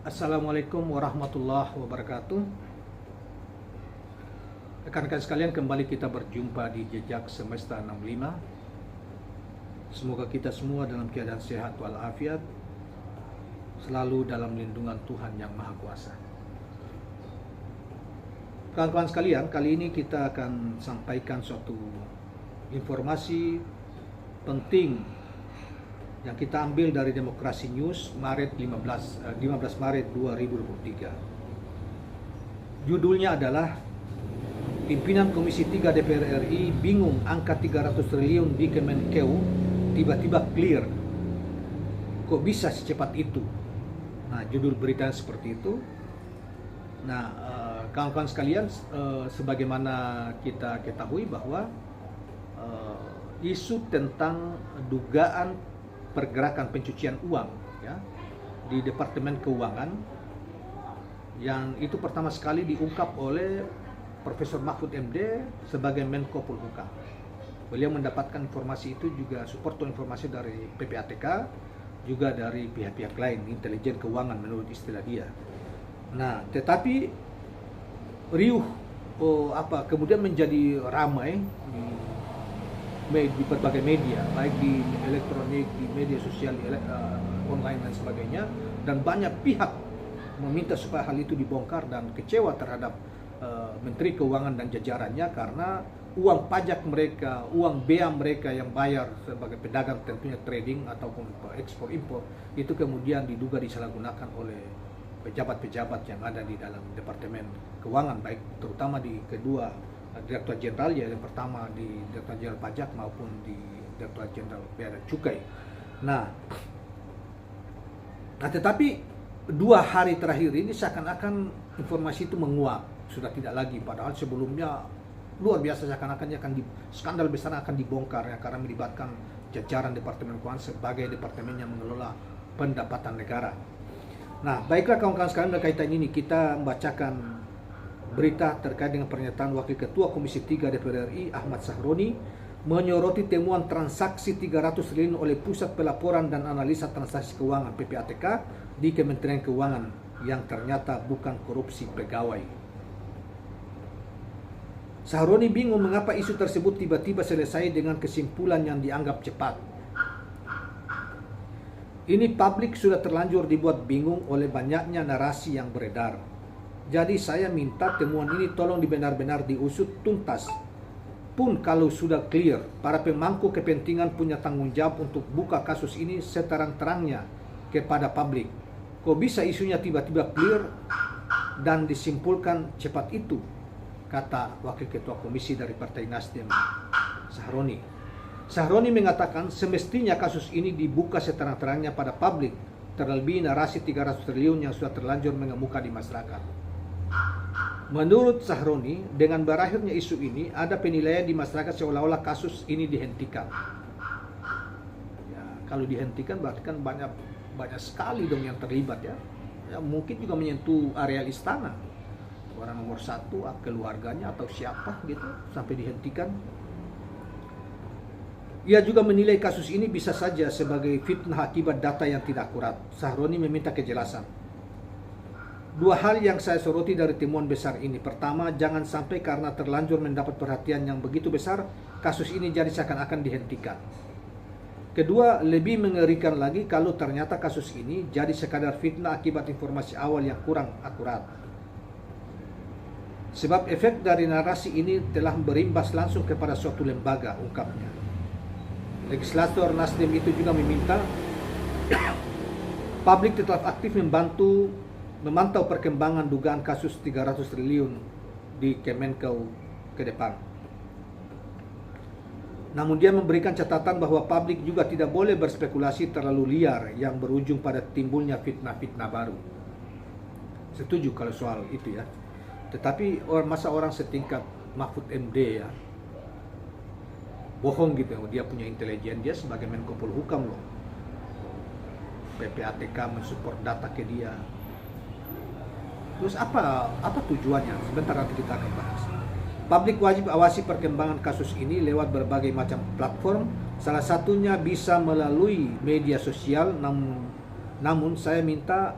Assalamualaikum warahmatullahi wabarakatuh. Rekan-rekan sekalian, kembali kita berjumpa di Jejak Semesta 65. Semoga kita semua dalam keadaan sehat walafiat, selalu dalam lindungan Tuhan Yang Maha Kuasa. Kawan-kawan sekalian, kali ini kita akan sampaikan suatu informasi penting yang kita ambil dari Demokrasi News 15 Maret 2023. Judulnya adalah Pimpinan Komisi 3 DPR RI bingung angka 300 triliun di Kemenkeu tiba-tiba clear. Kok bisa secepat itu? Nah, judul beritanya seperti itu. Nah, kawan-kawan sekalian, sebagaimana kita ketahui bahwa isu tentang dugaan pergerakan pencucian uang ya di Departemen Keuangan yang itu pertama sekali diungkap oleh Profesor Mahfud MD sebagai Menko Polhukam. Beliau mendapatkan informasi itu juga support informasi dari PPATK, juga dari pihak-pihak lain, intelijen keuangan menurut istilah dia. Nah, tetapi riuh kemudian menjadi ramai di berbagai media, baik di elektronik, di media sosial, online dan sebagainya, dan banyak pihak meminta supaya hal itu dibongkar dan kecewa terhadap Menteri Keuangan dan jajarannya karena uang pajak mereka, uang bea mereka yang bayar sebagai pedagang, tentunya trading ataupun ekspor impor, itu kemudian diduga disalahgunakan oleh pejabat-pejabat yang ada di dalam Departemen Keuangan, baik terutama di kedua Direktur Jenderal, ya, yang pertama di Direktur Jenderal Pajak maupun di Direktur Jenderal Bea dan Cukai. Nah, tetapi 2 hari terakhir ini seakan-akan informasi itu menguap, sudah tidak lagi. Padahal sebelumnya luar biasa, seakan-akan skandal besar akan dibongkar ya, karena melibatkan jajaran Departemen Keuangan sebagai departemen yang mengelola pendapatan negara. Nah, baiklah kawan-kawan sekalian, berkaitan ini kita membacakan berita terkait dengan pernyataan Wakil Ketua Komisi 3 DPR RI Ahmad Sahroni menyoroti temuan transaksi 300 triliun oleh Pusat Pelaporan dan Analisa Transaksi Keuangan PPATK di Kementerian Keuangan yang ternyata bukan korupsi pegawai. Sahroni bingung mengapa isu tersebut tiba-tiba selesai dengan kesimpulan yang dianggap cepat. Ini publik sudah terlanjur dibuat bingung oleh banyaknya narasi yang beredar. Jadi saya minta temuan ini tolong benar-benar diusut tuntas. Pun kalau sudah clear, para pemangku kepentingan punya tanggung jawab untuk buka kasus ini seterang-terangnya kepada publik. Kok bisa isunya tiba-tiba clear dan disimpulkan cepat itu? Kata Wakil Ketua Komisi dari Partai Nasdem, Sahroni. Sahroni mengatakan semestinya kasus ini dibuka seterang-terangnya pada publik, terlebih narasi 300 triliun yang sudah terlanjur mengemuka di masyarakat. Menurut Sahroni, dengan berakhirnya isu ini, ada penilaian di masyarakat seolah-olah kasus ini dihentikan. Ya, kalau dihentikan berarti kan banyak sekali dong yang terlibat ya. Ya, mungkin juga menyentuh areal istana. Orang nomor 1, keluarganya atau siapa gitu, sampai dihentikan. Ia juga menilai kasus ini bisa saja sebagai fitnah akibat data yang tidak akurat. Sahroni meminta kejelasan. 2 hal yang saya soroti dari temuan besar ini. Pertama, jangan sampai karena terlanjur mendapat perhatian yang begitu besar, kasus ini jadi seakan-akan dihentikan. Kedua, lebih mengerikan lagi kalau ternyata kasus ini jadi sekadar fitnah akibat informasi awal yang kurang akurat. Sebab efek dari narasi ini telah berimbas langsung kepada suatu lembaga, ungkapnya. Legislator Nasdem itu juga meminta publik tetap aktif memantau perkembangan dugaan kasus 300 triliun di Kemenkeu ke depan. Namun dia memberikan catatan bahwa publik juga tidak boleh berspekulasi terlalu liar yang berujung pada timbulnya fitnah-fitnah baru. Setuju kalau soal itu ya. Tetapi masa orang setingkat Mahfud MD ya bohong gitu, dia punya intelijen, dia sebagai Menko Polhukam loh. PPATK mensupport data ke dia. Terus apa tujuannya? Sebentar nanti kita akan bahas. Publik wajib awasi perkembangan kasus ini lewat berbagai macam platform. Salah satunya bisa melalui media sosial. Namun saya minta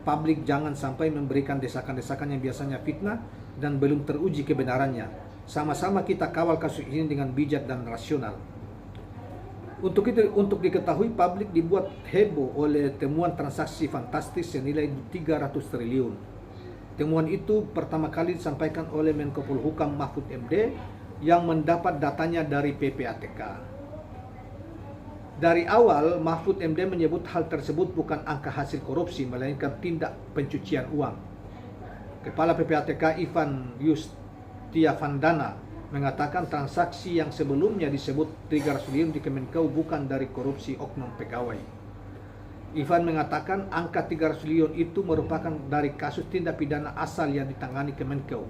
publik jangan sampai memberikan desakan-desakan yang biasanya fitnah dan belum teruji kebenarannya. Sama-sama kita kawal kasus ini dengan bijak dan rasional. Untuk diketahui, publik dibuat heboh oleh temuan transaksi fantastis senilai 300 triliun. Temuan itu pertama kali disampaikan oleh Menko Polhukam Mahfud MD yang mendapat datanya dari PPATK. Dari awal, Mahfud MD menyebut hal tersebut bukan angka hasil korupsi, melainkan tindak pencucian uang. Kepala PPATK Ivan Yustiavandana mengatakan transaksi yang sebelumnya disebut 300 triliun di Kemenkeu bukan dari korupsi oknum pegawai. Ivan mengatakan angka 300 triliun itu merupakan dari kasus tindak pidana asal yang ditangani Kemenkeu.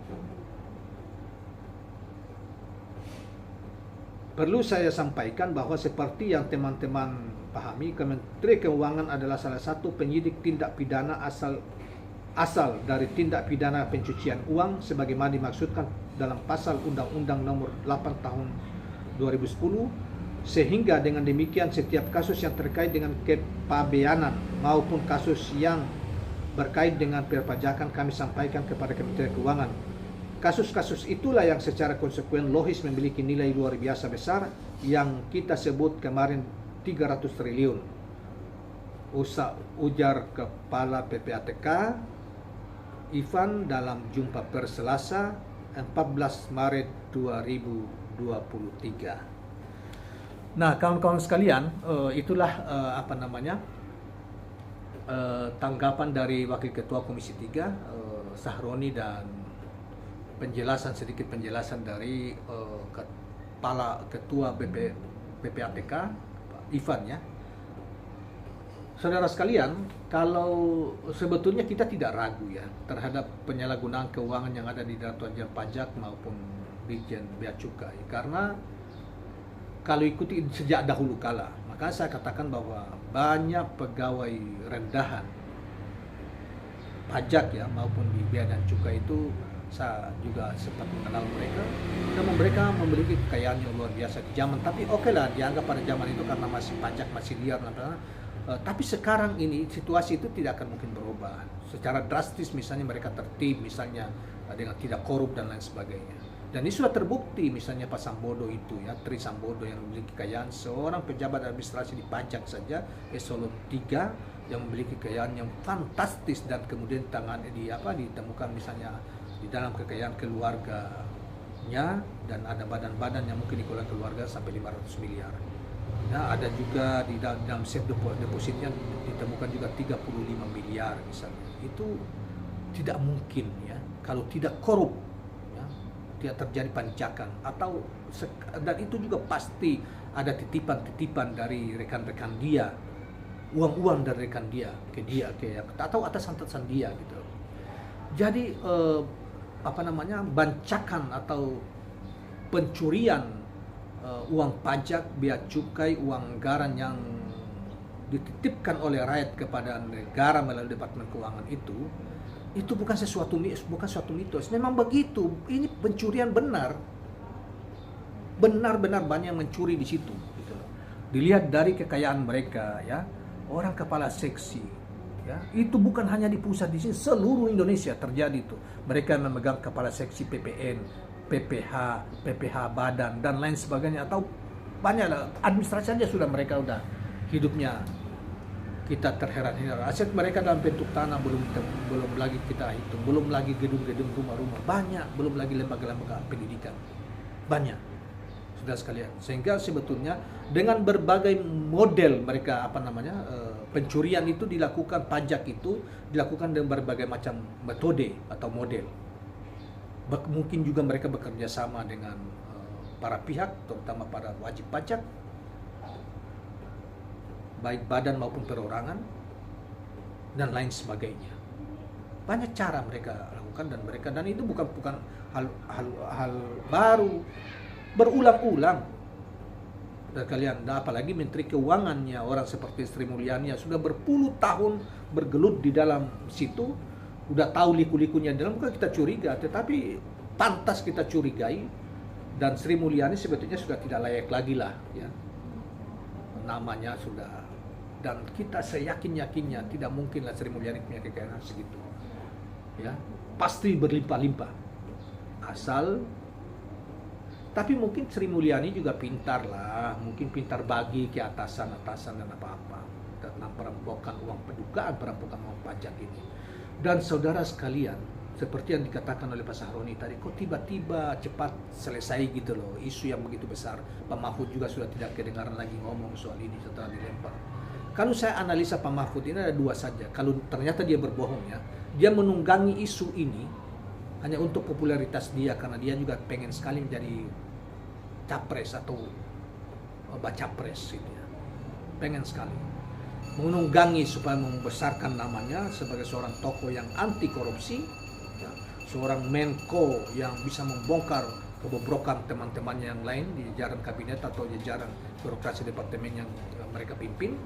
Perlu saya sampaikan bahwa seperti yang teman-teman pahami, Kementerian Keuangan adalah salah satu penyidik tindak pidana asal dari tindak pidana pencucian uang sebagaimana dimaksudkan dalam pasal Undang-Undang Nomor 8 Tahun 2010, sehingga dengan demikian setiap kasus yang terkait dengan kepabeanan maupun kasus yang berkait dengan perpajakan kami sampaikan kepada Kementerian Keuangan. Kasus-kasus itulah yang secara konsekuen logis memiliki nilai luar biasa besar yang kita sebut kemarin 300 triliun. Ujar Kepala PPATK Ivan dalam jumpa pers Selasa 14 Maret 2023. Nah, kawan-kawan sekalian, itulah tanggapan dari Wakil Ketua Komisi 3 Sahroni dan sedikit penjelasan dari Kepala Ketua PPATK Ivan ya. Saudara sekalian, kalau sebetulnya kita tidak ragu ya terhadap penyalahgunaan keuangan yang ada di Direktorat Jenderal Pajak maupun Ditjen Bea Cukai, karena kalau ikuti sejak dahulu kala, maka saya katakan bahwa banyak pegawai rendahan pajak ya maupun di Bea dan Cukai itu saya juga sempat mengenal mereka dan mereka memiliki kekayaan yang luar biasa di zaman, tapi oke lah dianggap pada zaman itu karena masih pajak masih liar. Tapi sekarang ini situasi itu tidak akan mungkin berubah secara drastis, misalnya mereka tertib misalnya dengan tidak korup dan lain sebagainya. Dan ini sudah terbukti misalnya Pak Sambodo itu ya, Tri Sambodo yang memiliki kekayaan seorang pejabat administrasi di pajak saja eselon 3 yang memiliki kekayaan yang fantastis dan kemudian ditemukan misalnya di dalam kekayaan keluarganya dan ada badan-badan yang mungkin dikelola keluarga sampai 500 miliar. Nah, ada juga di dalam safe depositnya ditemukan juga 35 miliar misalnya. Itu tidak mungkin ya kalau tidak korup ya, tidak terjadi pancakan dan itu juga pasti ada titipan-titipan dari rekan-rekan dia, uang-uang dari rekan dia ke atau atasan dia gitu. Jadi bancakan atau pencurian uang pajak, bea cukai, uang anggaran yang dititipkan oleh rakyat kepada negara melalui Departemen Keuangan itu bukan suatu mitos. Memang begitu. Ini pencurian benar banyak yang mencuri di situ. Gitu. Dilihat dari kekayaan mereka, ya, orang kepala seksi, ya, itu bukan hanya di pusat di sini, seluruh Indonesia terjadi itu. Mereka memegang kepala seksi PPN. PPH badan dan lain sebagainya, atau banyak administrasi saja sudah mereka udah hidupnya kita terheran-heran. Aset mereka dalam bentuk tanah belum lagi kita hitung, belum lagi gedung-gedung rumah-rumah banyak, belum lagi lembaga-lembaga pendidikan banyak, sudah sekalian. Sehingga sebetulnya dengan berbagai model mereka pencurian itu dilakukan, pajak itu dilakukan dengan berbagai macam metode atau model. Mungkin juga mereka bekerja sama dengan para pihak, terutama para wajib pajak, baik badan maupun perorangan, dan lain sebagainya. Banyak cara mereka lakukan dan itu bukan hal baru, berulang-ulang. Dan kalian, apalagi Menteri Keuangannya orang seperti Sri Mulyani sudah berpuluh tahun bergelut di dalam situ. Udah tahu liku-likunya dalam, bukan kita curiga, tetapi pantas kita curigai. Dan Sri Mulyani sebetulnya sudah tidak layak lagi lah ya, namanya sudah Dan kita seyakin-yakinnya tidak mungkinlah Sri Mulyani punya kekayaan segitu. Ya, pasti berlimpah-limpah. Asal, tapi mungkin Sri Mulyani juga pintar lah, mungkin pintar bagi ke atasan-atasan dan apa-apa dalam perampokan uang, dugaan perampokan uang pajak ini. Dan saudara sekalian, seperti yang dikatakan oleh Pak Sahroni tadi, kok tiba-tiba cepat selesai gitu loh, isu yang begitu besar. Pak Mahfud juga sudah tidak kedengaran lagi ngomong soal ini setelah dilempar. Kalau saya analisa Pak Mahfud ini ada dua saja. Kalau ternyata dia berbohong ya, dia menunggangi isu ini hanya untuk popularitas dia, karena dia juga pengen sekali menjadi capres atau baca pres gitu ya. Pengen sekali menunggangi supaya membesarkan namanya sebagai seorang tokoh yang anti korupsi, ya, seorang Menko yang bisa membongkar kebobrokan teman-temannya yang lain di jajaran kabinet atau jajaran birokrasi departemen yang mereka pimpin.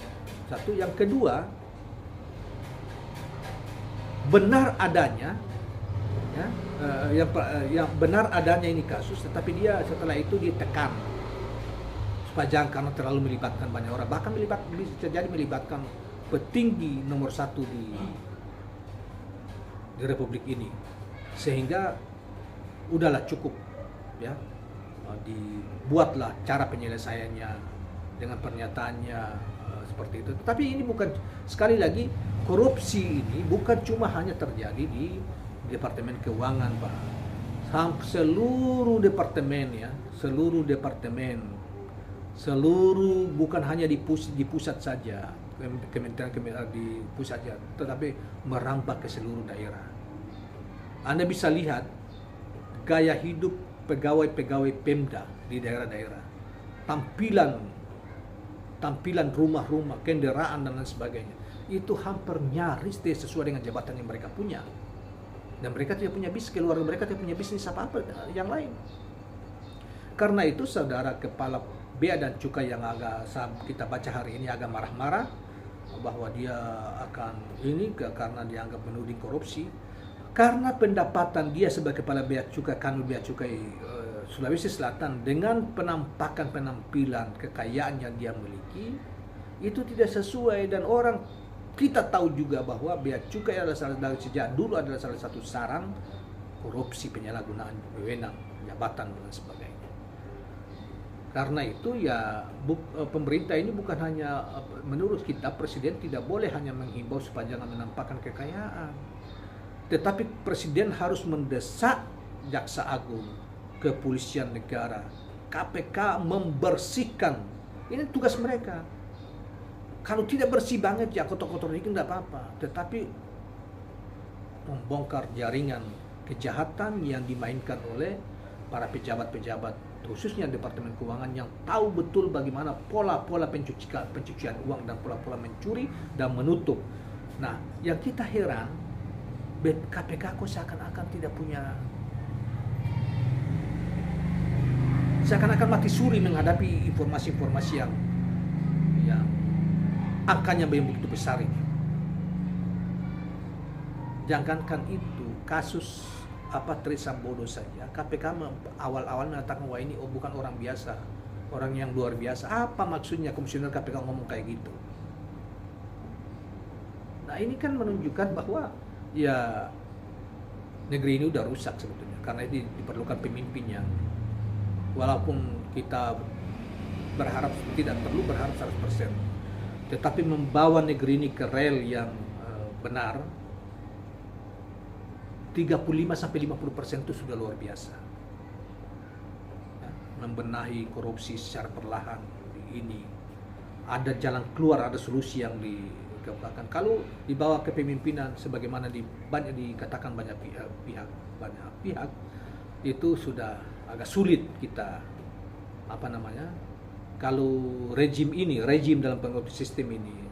Satu, yang kedua, benar adanya ya, yang benar adanya ini kasus, tetapi dia setelah itu ditekan supaya jangan, karena terlalu melibatkan banyak orang, bahkan bisa jadi melibatkan petinggi nomor satu di Republik ini, sehingga udahlah cukup ya, dibuatlah cara penyelesaiannya dengan pernyataannya seperti itu. Tapi ini bukan, sekali lagi, korupsi ini bukan cuma hanya terjadi di Departemen Keuangan, Pak. Seluruh departemen ya, seluruh bukan hanya di pusat saja, kementerian di pusat saja, tetapi merambah ke seluruh daerah. Anda bisa lihat gaya hidup pegawai-pegawai Pemda di daerah-daerah, tampilan rumah-rumah, kendaraan dan lain sebagainya, itu hampir nyaris sesuai dengan jabatan yang mereka punya. Dan mereka tidak punya bisnis, keluarga mereka tidak punya bisnis apa-apa yang lain. Karena itu saudara kepala Bea dan Cukai yang kita baca hari ini agak marah-marah bahwa dia akan karena dianggap menuding korupsi, karena pendapatan dia sebagai kepala Bea Cukai, Kanwil Bea Cukai Sulawesi Selatan, dengan penampilan kekayaan yang dia miliki itu tidak sesuai. Dan kita tahu juga bahwa Bea Cukai adalah sejak dulu adalah salah satu sarang korupsi, penyalahgunaan wewenang, jabatan dan sebagainya. Karena itu ya pemerintah ini bukan hanya, menurut kita, presiden tidak boleh hanya menghimbau supaya jangan menampakkan kekayaan, tetapi presiden harus mendesak Jaksa Agung, Kepolisian Negara, KPK membersihkan. Ini tugas mereka. Kalau tidak bersih banget ya kotor-kotor dikit nggak apa-apa, tetapi membongkar jaringan kejahatan yang dimainkan oleh para pejabat-pejabat, khususnya Departemen Keuangan, yang tahu betul bagaimana pola-pola pencucian uang dan pola-pola mencuri dan menutup. Nah, yang kita heran, KPK kok seakan-akan tidak punya, seakan-akan mati suri menghadapi informasi-informasi yang angkanya begitu besar ini. Jangankan itu, kasus Trisambodo saja, KPK awal-awal mengatakan wah ini bukan orang biasa, orang yang luar biasa. Apa maksudnya komisioner KPK ngomong kayak gitu? Nah, ini kan menunjukkan bahwa ya negeri ini udah rusak sebetulnya, karena ini diperlukan pemimpin yang, walaupun kita tidak perlu berharap 100%, tetapi membawa negeri ini ke rel yang benar, 35-50% itu sudah luar biasa. Ya, membenahi korupsi secara perlahan ini, ada jalan keluar, ada solusi yang dikatakan. Kalau dibawa ke pemimpinan sebagaimana dikatakan banyak pihak, itu sudah agak sulit kita kalau rejim dalam pengurus sistem ini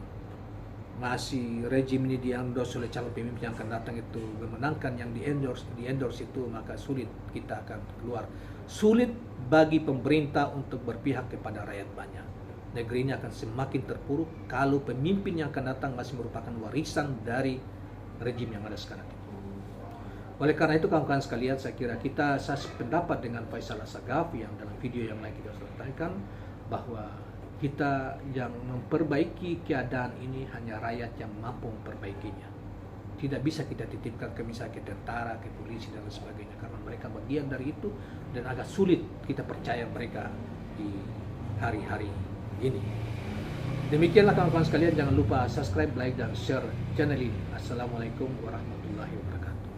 masih rejim ini di-endorse oleh calon pemimpin yang akan datang itu memenangkan, yang di-endorse itu, maka sulit kita akan keluar. Sulit bagi pemerintah untuk berpihak kepada rakyat banyak. Negeri ini akan semakin terpuruk kalau pemimpin yang akan datang masih merupakan warisan dari rejim yang ada sekarang. Oleh karena itu kawan-kawan sekalian, saya kira saya sependapat dengan Faisal Assegaf yang dalam video yang lain kita sampaikan bahwa kita yang memperbaiki keadaan ini hanya rakyat yang mampu memperbaikinya. Tidak bisa kita titipkan ke misalnya ke tentara, ke polisi dan sebagainya, karena mereka bagian dari itu dan agak sulit kita percaya mereka di hari-hari ini. Demikianlah kawan-kawan sekalian, jangan lupa subscribe, like dan share channel ini. Assalamualaikum warahmatullahi wabarakatuh.